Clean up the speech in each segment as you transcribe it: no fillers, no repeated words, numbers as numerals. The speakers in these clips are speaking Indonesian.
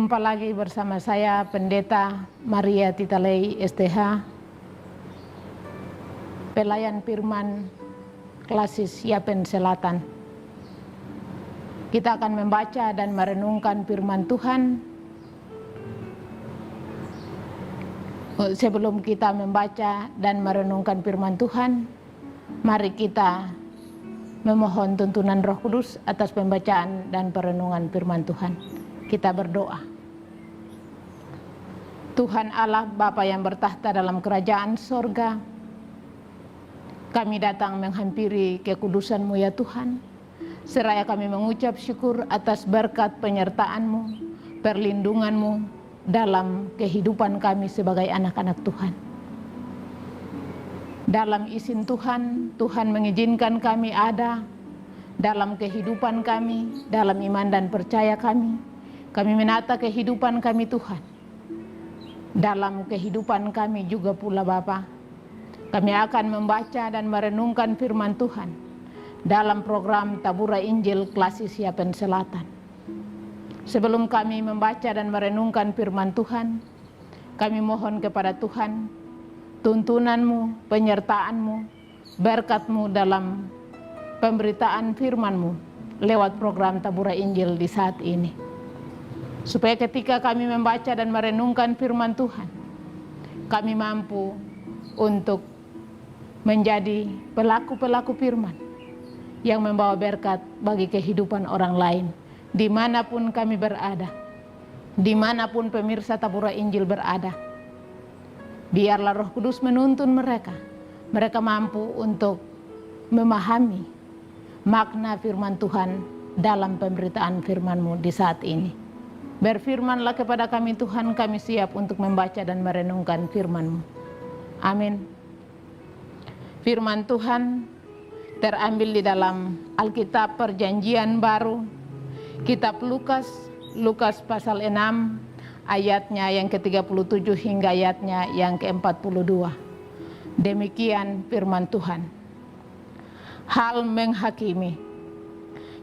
Berjumpa lagi bersama saya Pendeta Maria Titalei STH, pelayan firman Klasis Yapen Selatan. Kita akan membaca dan merenungkan firman Tuhan. Sebelum kita membaca dan merenungkan firman Tuhan, mari kita memohon tuntunan Roh Kudus atas pembacaan dan perenungan firman Tuhan. Kita berdoa. Tuhan Allah Bapa yang bertahta dalam kerajaan sorga, kami datang menghampiri kekudusan-Mu ya Tuhan. Seraya kami mengucap syukur atas berkat penyertaan-Mu, perlindungan-Mu dalam kehidupan kami sebagai anak-anak Tuhan. Dalam izin Tuhan, Tuhan mengizinkan kami ada dalam kehidupan kami, dalam iman dan percaya kami. Kami menata kehidupan kami Tuhan. Dalam kehidupan kami juga pula Bapa, kami akan membaca dan merenungkan firman Tuhan dalam program Tabura Injil Klasis Yapen Selatan. Sebelum kami membaca dan merenungkan firman Tuhan, kami mohon kepada Tuhan tuntunan-Mu, penyertaan-Mu, berkat-Mu dalam pemberitaan firman-Mu lewat program Tabura Injil di saat ini. Supaya ketika kami membaca dan merenungkan firman Tuhan, kami mampu untuk menjadi pelaku-pelaku firman yang membawa berkat bagi kehidupan orang lain, dimanapun kami berada, dimanapun pemirsa Tabura Injil berada. Biarlah Roh Kudus menuntun mereka, mereka mampu untuk memahami makna firman Tuhan dalam pemberitaan firman-Mu di saat ini. Berfirmanlah kepada kami Tuhan, kami siap untuk membaca dan merenungkan firman-Mu. Amin. Firman Tuhan terambil di dalam Alkitab Perjanjian Baru, Kitab Lukas, Lukas pasal 6, ayatnya yang ke-37 hingga ayatnya yang ke-42. Demikian firman Tuhan. Hal menghakimi.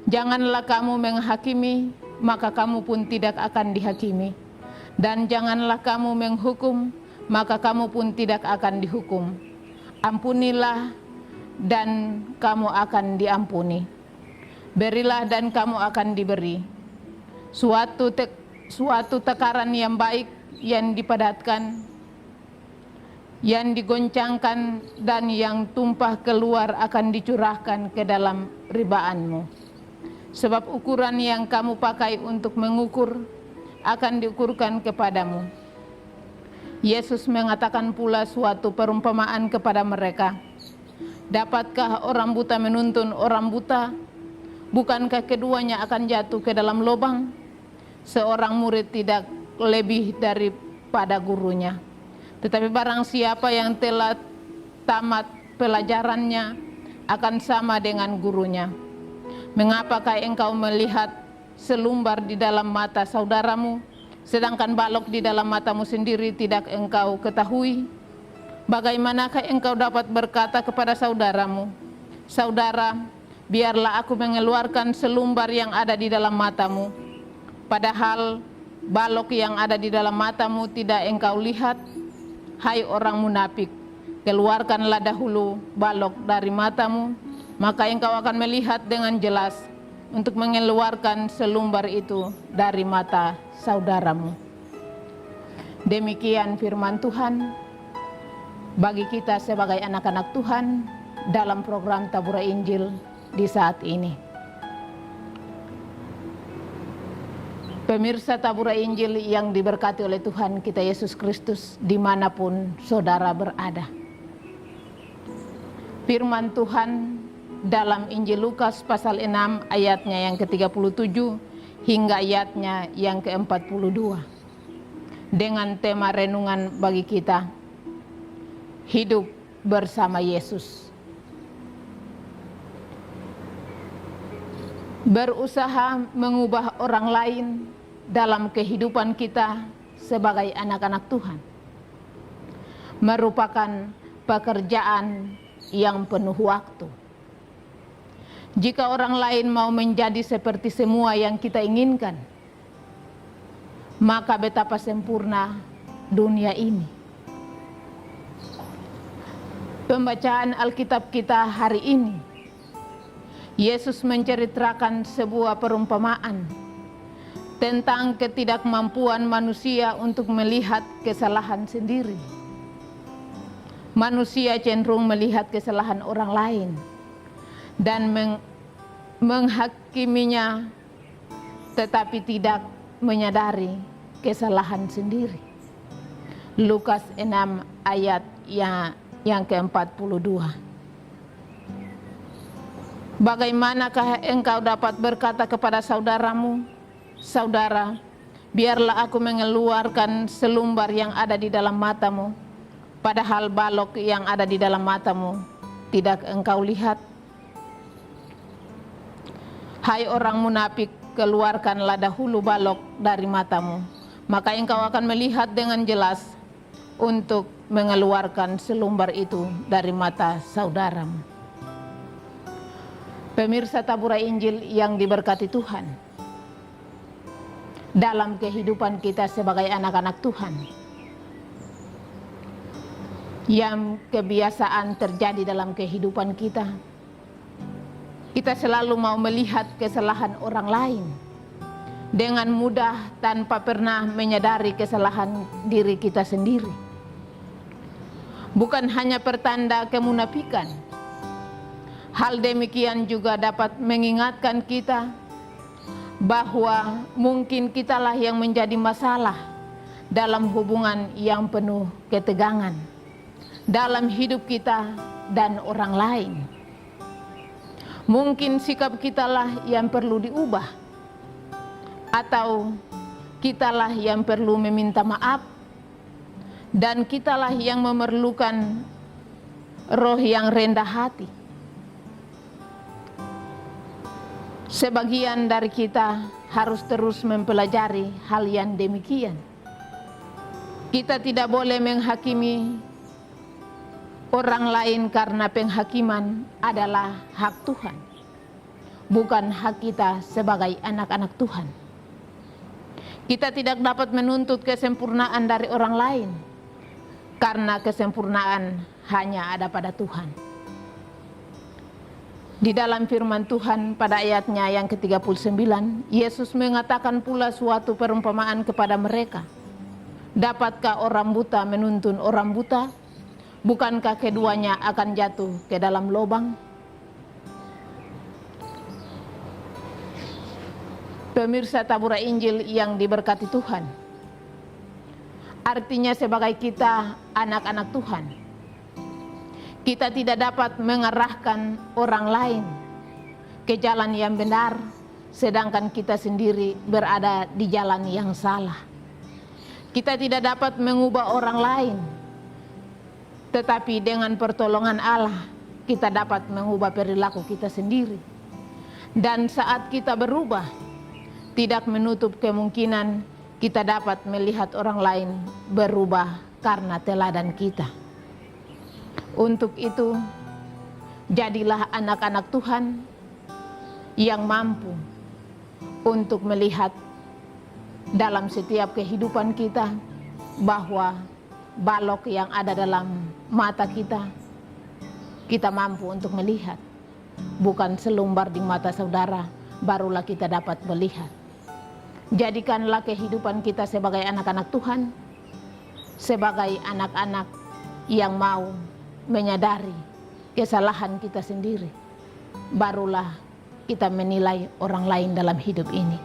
Janganlah kamu menghakimi, maka kamu pun tidak akan dihakimi. Dan janganlah kamu menghukum, maka kamu pun tidak akan dihukum. Ampunilah dan kamu akan diampuni. Berilah dan kamu akan diberi. Suatu takaran yang baik, yang dipadatkan, yang digoncangkan, dan yang tumpah keluar akan dicurahkan ke dalam ribaanmu. Sebab ukuran yang kamu pakai untuk mengukur akan diukurkan kepadamu. Yesus mengatakan pula suatu perumpamaan kepada mereka. Dapatkah orang buta menuntun orang buta? Bukankah keduanya akan jatuh ke dalam lubang? Seorang murid tidak lebih daripada gurunya. Tetapi barang siapa yang telah tamat pelajarannya akan sama dengan gurunya. Mengapakah engkau melihat selumbar di dalam mata saudaramu, sedangkan balok di dalam matamu sendiri tidak engkau ketahui? Bagaimanakah engkau dapat berkata kepada saudaramu, saudara, biarlah aku mengeluarkan selumbar yang ada di dalam matamu, padahal balok yang ada di dalam matamu tidak engkau lihat? Hai orang munafik, keluarkanlah dahulu balok dari matamu, maka engkau akan melihat dengan jelas untuk mengeluarkan selumbar itu dari mata saudaramu. Demikian firman Tuhan bagi kita sebagai anak-anak Tuhan dalam program Tabura Injil di saat ini. Pemirsa Tabura Injil yang diberkati oleh Tuhan kita Yesus Kristus dimanapun saudara berada. Firman Tuhan dalam Injil Lukas pasal 6 ayatnya yang ke-37 hingga ayatnya yang ke-42. Dengan tema renungan bagi kita, hidup bersama Yesus. Berusaha mengubah orang lain dalam kehidupan kita sebagai anak-anak Tuhan merupakan pekerjaan yang penuh waktu. Jika orang lain mau menjadi seperti semua yang kita inginkan, maka betapa sempurna dunia ini. Pembacaan Alkitab kita hari ini, Yesus menceritakan sebuah perumpamaan tentang ketidakmampuan manusia untuk melihat kesalahan sendiri. Manusia cenderung melihat kesalahan orang lain dan menghakiminya, tetapi tidak menyadari kesalahan sendiri. Lukas 6 ayat yang ke-42. Bagaimanakah engkau dapat berkata kepada saudaramu, saudara, biarlah aku mengeluarkan selumbar yang ada di dalam matamu, padahal balok yang ada di dalam matamu tidak engkau lihat? Hai orang munafik, keluarkanlah dahulu balok dari matamu, maka engkau akan melihat dengan jelas untuk mengeluarkan selumbar itu dari mata saudaramu. Pemirsa Tabura Injil yang diberkati Tuhan, dalam kehidupan kita sebagai anak-anak Tuhan, yang kebiasaan terjadi dalam kehidupan kita, kita selalu mau melihat kesalahan orang lain dengan mudah tanpa pernah menyadari kesalahan diri kita sendiri. Bukan hanya pertanda kemunafikan, hal demikian juga dapat mengingatkan kita bahwa mungkin kitalah yang menjadi masalah dalam hubungan yang penuh ketegangan dalam hidup kita dan orang lain. Mungkin sikap kitalah yang perlu diubah, atau kitalah yang perlu meminta maaf, dan kitalah yang memerlukan roh yang rendah hati. Sebagian dari kita harus terus mempelajari hal yang demikian. Kita tidak boleh menghakimi orang lain karena penghakiman adalah hak Tuhan, bukan hak kita sebagai anak-anak Tuhan. Kita tidak dapat menuntut kesempurnaan dari orang lain, karena kesempurnaan hanya ada pada Tuhan. Di dalam firman Tuhan pada ayatnya yang ke-39, Yesus mengatakan pula suatu perumpamaan kepada mereka. Dapatkah orang buta menuntun orang buta? Bukankah keduanya akan jatuh ke dalam lubang? Pemirsa Tabura Injil yang diberkati Tuhan, artinya sebagai kita anak-anak Tuhan, kita tidak dapat mengarahkan orang lain ke jalan yang benar, sedangkan kita sendiri berada di jalan yang salah. Kita tidak dapat mengubah orang lain, tetapi dengan pertolongan Allah kita dapat mengubah perilaku kita sendiri. Dan saat kita berubah, tidak menutup kemungkinan kita dapat melihat orang lain berubah karena teladan kita. Untuk itu, jadilah anak-anak Tuhan yang mampu untuk melihat dalam setiap kehidupan kita bahwa balok yang ada dalam mata kita, kita mampu untuk melihat. Bukan selumbar di mata saudara, barulah kita dapat melihat. Jadikanlah kehidupan kita sebagai anak-anak Tuhan, sebagai anak-anak yang mau menyadari kesalahan kita sendiri. Barulah kita menilai orang lain dalam hidup ini.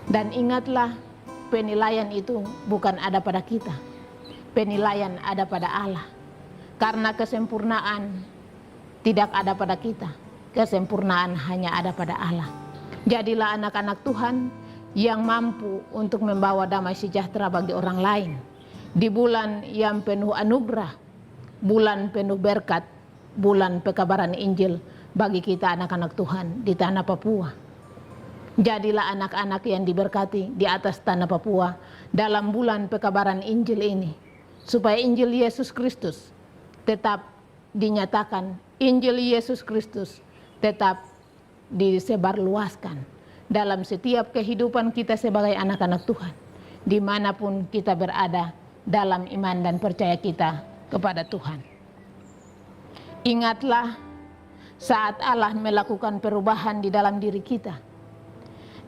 Dan ingatlah, penilaian itu bukan ada pada kita. Penilaian ada pada Allah, karena kesempurnaan tidak ada pada kita, kesempurnaan hanya ada pada Allah. Jadilah anak-anak Tuhan yang mampu untuk membawa damai sejahtera bagi orang lain di bulan yang penuh anugerah, bulan penuh berkat, bulan pekabaran Injil bagi kita anak-anak Tuhan di tanah Papua. Jadilah anak-anak yang diberkati di atas tanah Papua dalam bulan pekabaran Injil ini, supaya Injil Yesus Kristus tetap dinyatakan, Injil Yesus Kristus tetap disebarluaskan dalam setiap kehidupan kita sebagai anak-anak Tuhan. dimanapun kita berada dalam iman dan percaya kita kepada Tuhan. Ingatlah saat Allah melakukan perubahan di dalam diri kita,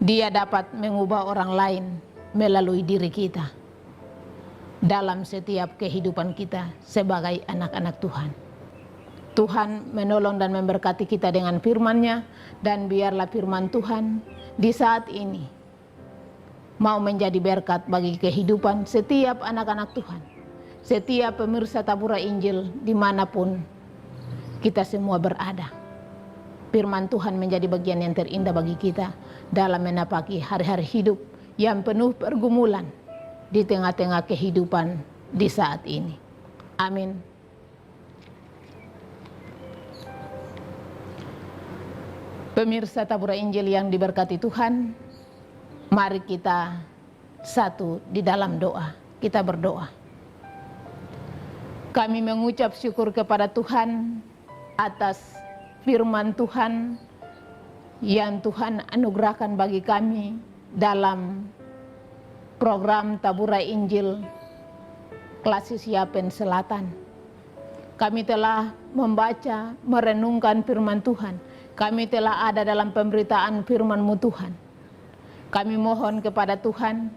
Dia dapat mengubah orang lain melalui diri kita dalam setiap kehidupan kita sebagai anak-anak Tuhan. Tuhan menolong dan memberkati kita dengan firman-Nya, dan biarlah firman Tuhan di saat ini mau menjadi berkat bagi kehidupan setiap anak-anak Tuhan, setiap pemirsa Tabura Injil dimanapun kita semua berada. Firman Tuhan menjadi bagian yang terindah bagi kita dalam menapaki hari-hari hidup yang penuh pergumulan di tengah-tengah kehidupan di saat ini. Amin. Pemirsa Tabura Injil yang diberkati Tuhan, mari kita satu di dalam doa. Kita berdoa. Kami mengucap syukur kepada Tuhan atas firman Tuhan yang Tuhan anugerahkan bagi kami dalam program Tabura Injil Klasik Yapen Selatan. Kami telah membaca, merenungkan firman Tuhan. Kami telah ada dalam pemberitaan firman-Mu Tuhan. Kami mohon kepada Tuhan,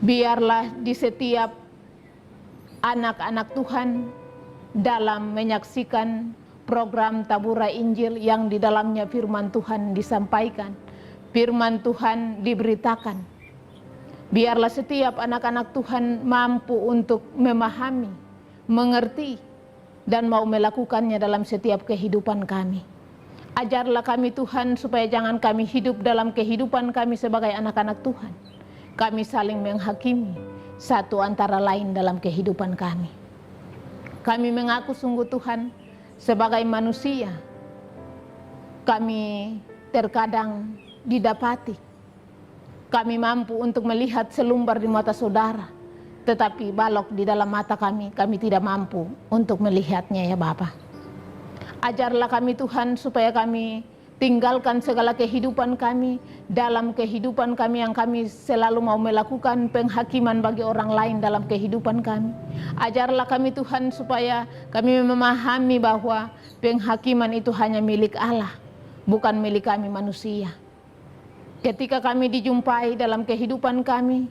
biarlah di setiap anak-anak Tuhan dalam menyaksikan program Tabura Injil yang di dalamnya firman Tuhan disampaikan, firman Tuhan diberitakan. Biarlah setiap anak-anak Tuhan mampu untuk memahami, mengerti, dan mau melakukannya dalam setiap kehidupan kami. Ajarlah kami Tuhan supaya jangan kami hidup dalam kehidupan kami sebagai anak-anak Tuhan. Kami saling menghakimi satu antara lain dalam kehidupan kami. Kami mengaku sungguh Tuhan sebagai manusia. Kami terkadang didapati. Kami mampu untuk melihat selumbar di mata saudara. Tetapi balok di dalam mata kami tidak mampu untuk melihatnya ya Bapa. Ajarlah kami Tuhan supaya kami tinggalkan segala kehidupan kami dalam kehidupan kami yang kami selalu mau melakukan penghakiman bagi orang lain dalam kehidupan kami. Ajarlah kami Tuhan supaya kami memahami bahwa penghakiman itu hanya milik Allah, bukan milik kami manusia. Ketika kami dijumpai dalam kehidupan kami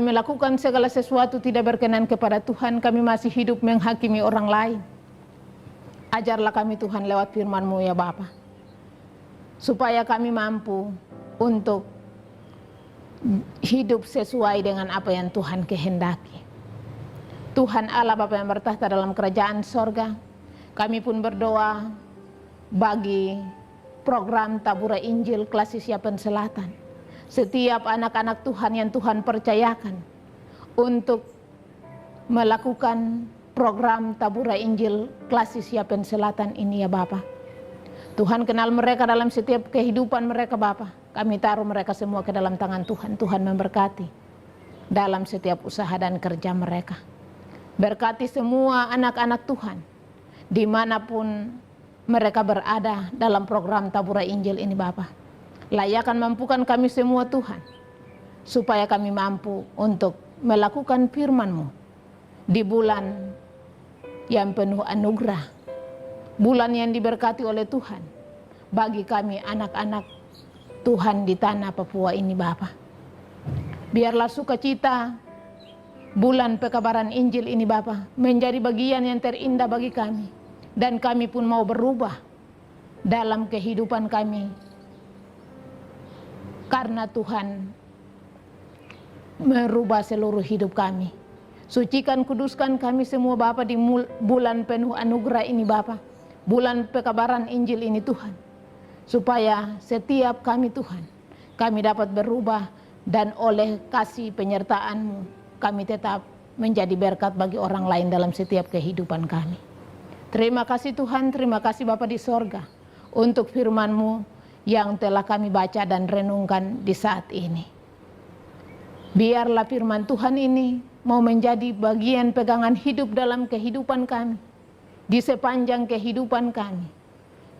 melakukan segala sesuatu tidak berkenan kepada Tuhan, kami masih hidup menghakimi orang lain. Ajarlah kami Tuhan lewat firman-Mu ya Bapa, supaya kami mampu untuk hidup sesuai dengan apa yang Tuhan kehendaki. Tuhan Allah Bapa yang bertahta dalam kerajaan sorga, kami pun berdoa bagi program Tabura Injil Klasik Yapen Selatan. Setiap anak-anak Tuhan yang Tuhan percayakan untuk melakukan program Tabura Injil Klasik Yapen Selatan ini ya Bapa. Tuhan kenal mereka dalam setiap kehidupan mereka Bapa. Kami taruh mereka semua ke dalam tangan Tuhan. Tuhan memberkati dalam setiap usaha dan kerja mereka. Berkati semua anak-anak Tuhan dimanapun mereka berada dalam program Tabura Injil ini Bapa. Layakan mampukan kami semua Tuhan, supaya kami mampu untuk melakukan firman-Mu di bulan yang penuh anugerah, bulan yang diberkati oleh Tuhan bagi kami anak-anak Tuhan di tanah Papua ini Bapa. Biarlah sukacita bulan pekabaran Injil ini Bapa menjadi bagian yang terindah bagi kami, dan kami pun mau berubah dalam kehidupan kami karena Tuhan merubah seluruh hidup kami. Sucikan, kuduskan kami semua Bapa di bulan penuh anugerah ini Bapa, bulan pekabaran Injil ini Tuhan, supaya setiap kami Tuhan, kami dapat berubah, dan oleh kasih penyertaan-Mu kami tetap menjadi berkat bagi orang lain dalam setiap kehidupan kami. Terima kasih Tuhan, terima kasih Bapa di sorga untuk firman-Mu yang telah kami baca dan renungkan di saat ini. Biarlah firman Tuhan ini mau menjadi bagian pegangan hidup dalam kehidupan kami, di sepanjang kehidupan kami,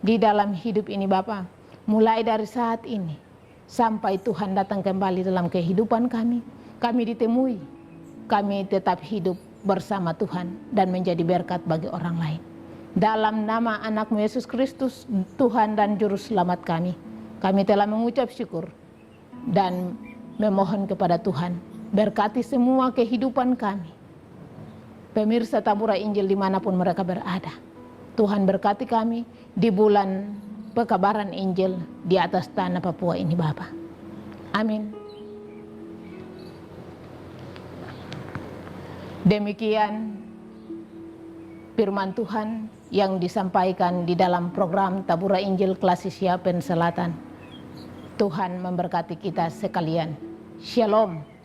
di dalam hidup ini Bapa. Mulai dari saat ini sampai Tuhan datang kembali dalam kehidupan kami. Kami ditemui, kami tetap hidup bersama Tuhan dan menjadi berkat bagi orang lain. Dalam nama anak-Mu Yesus Kristus, Tuhan dan Juru Selamat kami telah mengucap syukur dan memohon kepada Tuhan, berkati semua kehidupan kami. Pemirsa Tabura Injil dimanapun mereka berada, Tuhan berkati kami di bulan pekabaran Injil di atas tanah Papua ini Bapa. Amin. Demikian firman Tuhan yang disampaikan di dalam program Tabura Injil Klasisia Pen Selatan. Tuhan memberkati kita sekalian. Shalom.